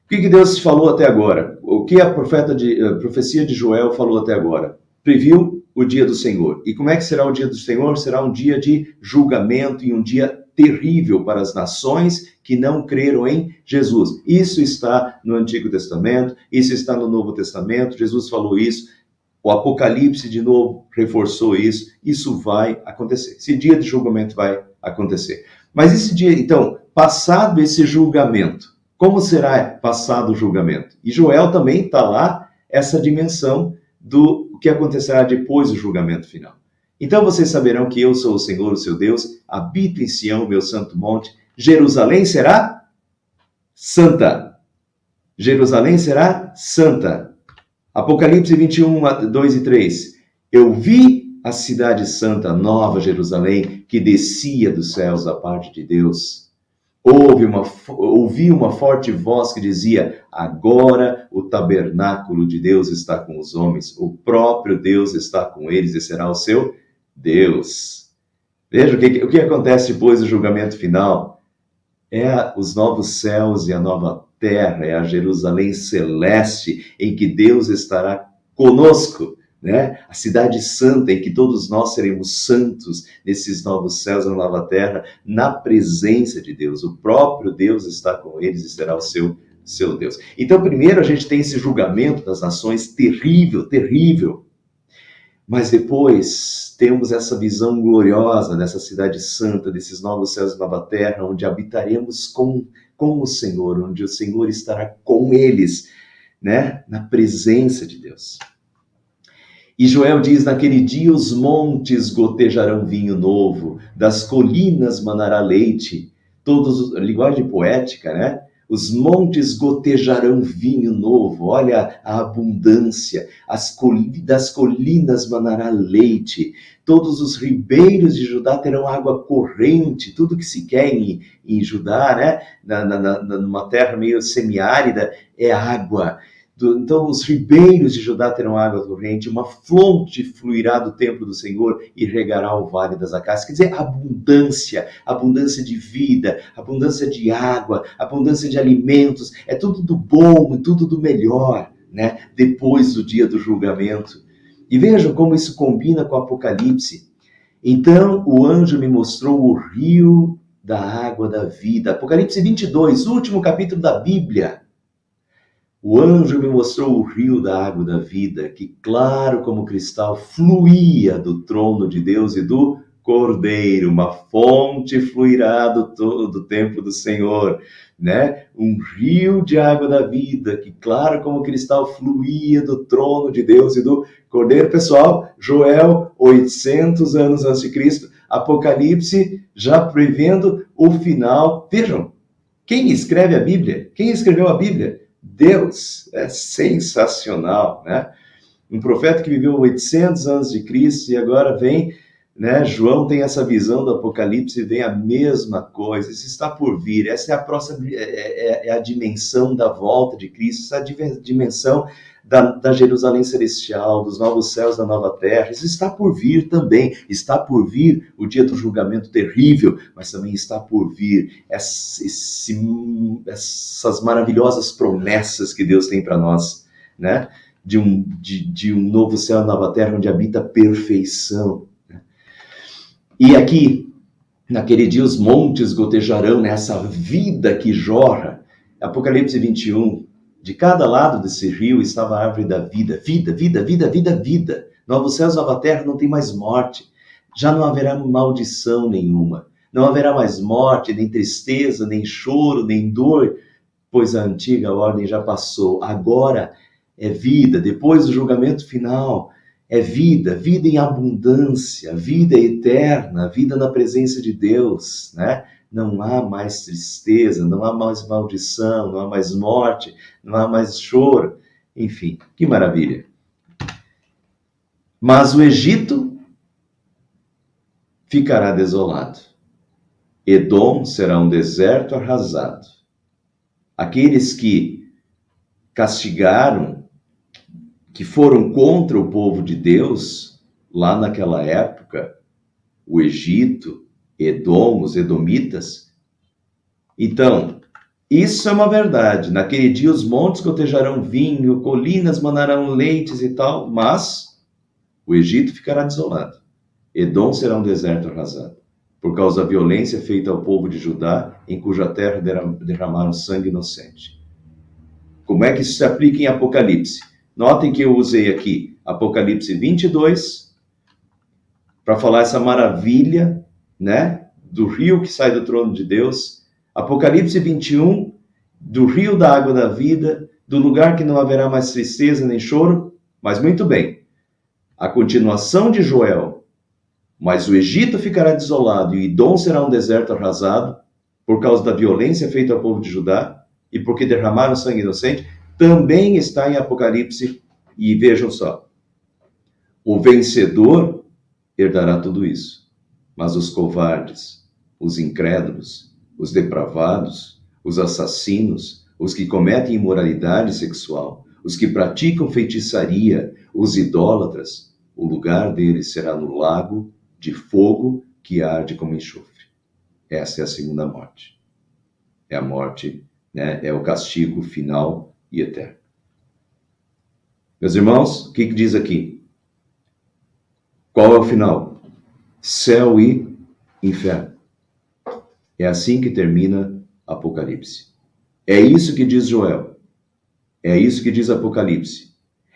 O que Deus falou até agora? O que a profecia de Joel falou até agora? Previu o dia do Senhor. E como é que será o dia do Senhor? Será um dia de julgamento e um dia terrível para as nações que não creram em Jesus. Isso está no Antigo Testamento, isso está no Novo Testamento, Jesus falou isso. O Apocalipse, de novo, reforçou isso. Isso vai acontecer. Esse dia de julgamento vai acontecer. Mas esse dia, então, passado esse julgamento, como será passado o julgamento? E Joel também está lá, essa dimensão do que acontecerá depois do julgamento final. Então vocês saberão que eu sou o Senhor, o seu Deus, habito em Sião, meu santo monte. Jerusalém será santa. Jerusalém será santa. Apocalipse 21, 2 e 3. Eu vi a cidade santa, Nova Jerusalém, que descia dos céus da parte de Deus. Ouvi uma forte voz que dizia: agora o tabernáculo de Deus está com os homens, o próprio Deus está com eles e será o seu Deus. Veja o que acontece depois do julgamento final. É os novos céus e a nova terra, é a Jerusalém celeste em que Deus estará conosco, né? A cidade santa em que todos nós seremos santos nesses novos céus e na nova terra, na presença de Deus. O próprio Deus está com eles e será o seu Deus. Então, primeiro a gente tem esse julgamento das nações terrível, terrível. Mas depois temos essa visão gloriosa dessa cidade santa, desses novos céus e nova terra, onde habitaremos com o Senhor, onde o Senhor estará com eles, né? Na presença de Deus. E Joel diz: naquele dia os montes gotejarão vinho novo, das colinas manará leite. Linguagem poética, né? Os montes gotejarão vinho novo. Olha a abundância. Das colinas manará leite. Todos os ribeiros de Judá terão água corrente. Tudo que se quer em Judá, né? Numa terra meio semiárida, é água. Então os ribeiros de Judá terão água corrente, uma fonte fluirá do templo do Senhor e regará o vale das acácias. Quer dizer, abundância de vida, abundância de água, abundância de alimentos, é tudo do bom, tudo do melhor, né? Depois do dia do julgamento. E vejam como isso combina com o Apocalipse. Então o anjo me mostrou o rio da água da vida. Apocalipse 22, último capítulo da Bíblia. O anjo me mostrou o rio da água da vida, que claro como cristal fluía do trono de Deus e do Cordeiro. Uma fonte fluirá do templo do Senhor, né? Um rio de água da vida, que claro como cristal fluía do trono de Deus e do Cordeiro. Pessoal, Joel, 800 anos antes de Cristo, Apocalipse já prevendo o final. Vejam, quem escreve a Bíblia? Quem escreveu a Bíblia? Deus. É sensacional, né? Um profeta que viveu 800 anos de Cristo e agora vem, né? João tem essa visão do Apocalipse e vem a mesma coisa. Isso está por vir. Essa é a próxima, é a dimensão da volta de Cristo, essa é a dimensão da Jerusalém celestial, dos novos céus, da nova terra. Isso está por vir também. Está por vir o dia do julgamento terrível, mas também está por vir essas maravilhosas promessas que Deus tem para nós, né? De um novo céu e nova terra onde habita a perfeição. E aqui, naquele dia, os montes gotejarão nessa vida que jorra. Apocalipse 21. De cada lado desse rio estava a árvore da vida. Vida, vida, vida, vida, vida. Novos céus, nova terra, não tem mais morte. Já não haverá maldição nenhuma. Não haverá mais morte, nem tristeza, nem choro, nem dor, pois a antiga ordem já passou. Agora é vida. Depois do julgamento final, é vida, vida em abundância, vida eterna, vida na presença de Deus, né? Não há mais tristeza, não há mais maldição, não há mais morte, não há mais choro. Enfim, que maravilha. Mas o Egito ficará desolado. Edom será um deserto arrasado. Aqueles que castigaram, que foram contra o povo de Deus, lá naquela época, o Egito, Edom, os edomitas. Então, isso é uma verdade. Naquele dia os montes gotejarão vinho, colinas manarão leites e tal, mas o Egito ficará desolado. Edom será um deserto arrasado, por causa da violência feita ao povo de Judá, em cuja terra derramaram sangue inocente. Como é que isso se aplica em Apocalipse? Notem que eu usei aqui Apocalipse 22, para falar essa maravilha, né, do rio que sai do trono de Deus. Apocalipse 21, do rio da água da vida, do lugar que não haverá mais tristeza nem choro. Mas muito bem, a continuação de Joel: mas o Egito ficará desolado e Edom será um deserto arrasado por causa da violência feita ao povo de Judá e porque derramaram sangue inocente, também está em Apocalipse. E vejam só, o vencedor herdará tudo isso, mas os covardes, os incrédulos, os depravados, os assassinos, os que cometem imoralidade sexual, os que praticam feitiçaria, os idólatras, o lugar deles será no lago de fogo que arde como enxofre. Essa é a segunda morte. É a morte, né? É o castigo final e eterno. Meus irmãos, o que diz aqui? Qual é o final? Céu e inferno. É assim que termina Apocalipse. É isso que diz Joel. É isso que diz Apocalipse.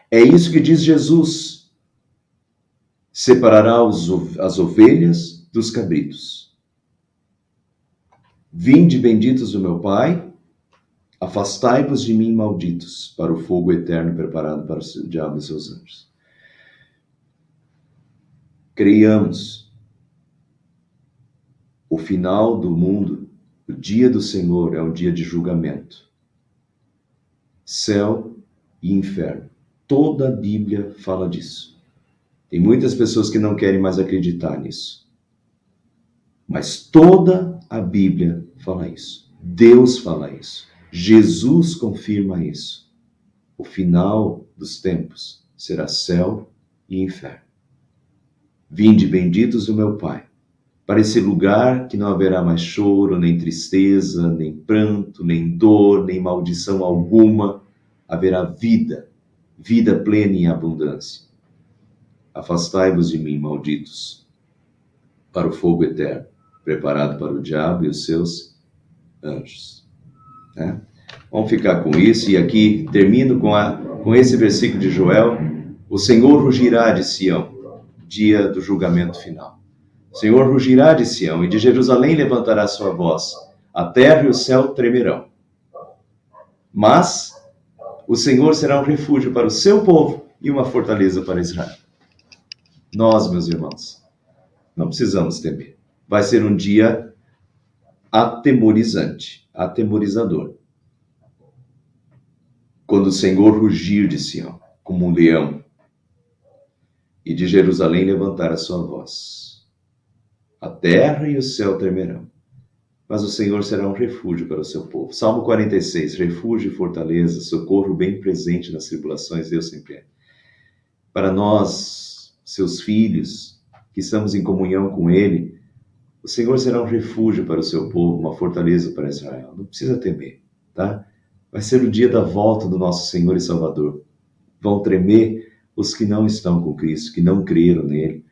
É isso que diz Jesus. Separará as ovelhas dos cabritos. Vinde, benditos do meu Pai, afastai-vos de mim, malditos, para o fogo eterno preparado para o diabo e seus anjos. Creiamos. O final do mundo, o dia do Senhor, é um dia de julgamento. Céu e inferno. Toda a Bíblia fala disso. Tem muitas pessoas que não querem mais acreditar nisso. Mas toda a Bíblia fala isso. Deus fala isso. Jesus confirma isso. O final dos tempos será céu e inferno. Vinde, benditos do meu Pai, para esse lugar que não haverá mais choro, nem tristeza, nem pranto, nem dor, nem maldição alguma. Haverá vida, vida plena e em abundância. Afastai-vos de mim, malditos, para o fogo eterno, preparado para o diabo e os seus anjos. Né? Vamos ficar com isso, e aqui termino com esse versículo de Joel: o Senhor rugirá de Sião, dia do julgamento final. O Senhor rugirá de Sião, e de Jerusalém levantará sua voz. A terra e o céu tremerão. Mas o Senhor será um refúgio para o seu povo e uma fortaleza para Israel. Nós, meus irmãos, não precisamos temer. Vai ser um dia atemorizante, atemorizador. Quando o Senhor rugir de Sião, como um leão, e de Jerusalém levantar a sua voz. A terra e o céu tremerão, mas o Senhor será um refúgio para o seu povo. Salmo 46, refúgio e fortaleza, socorro bem presente nas tribulações, Deus sempre é. Para nós, seus filhos, que estamos em comunhão com Ele, o Senhor será um refúgio para o seu povo, uma fortaleza para Israel. Não precisa temer, tá? Vai ser o dia da volta do nosso Senhor e Salvador. Vão tremer os que não estão com Cristo, que não creram nele.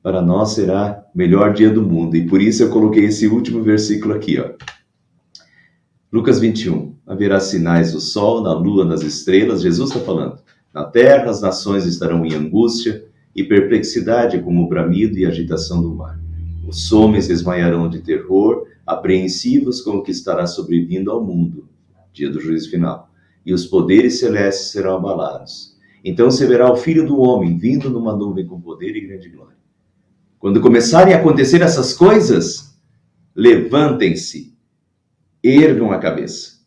Para nós será o melhor dia do mundo. E por isso eu coloquei esse último versículo aqui, ó. Lucas 21. Haverá sinais do sol, na lua, nas estrelas. Jesus está falando. Na terra as nações estarão em angústia e perplexidade, como o bramido e agitação do mar. Os homens desmaiarão de terror, apreensivos com o que estará sobrevindo ao mundo, dia do juízo final. E os poderes celestes serão abalados. Então você verá o Filho do Homem vindo numa nuvem com poder e grande glória. Quando começarem a acontecer essas coisas, levantem-se, ergam a cabeça,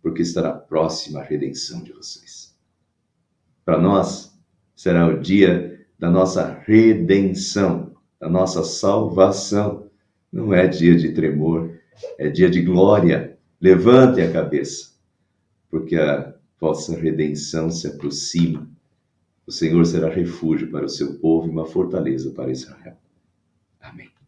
porque estará próxima a redenção de vocês. Para nós, será o dia da nossa redenção, da nossa salvação. Não é dia de tremor, é dia de glória. Levantem a cabeça, porque a vossa redenção se aproxima. O Senhor será refúgio para o seu povo e uma fortaleza para Israel. Amém.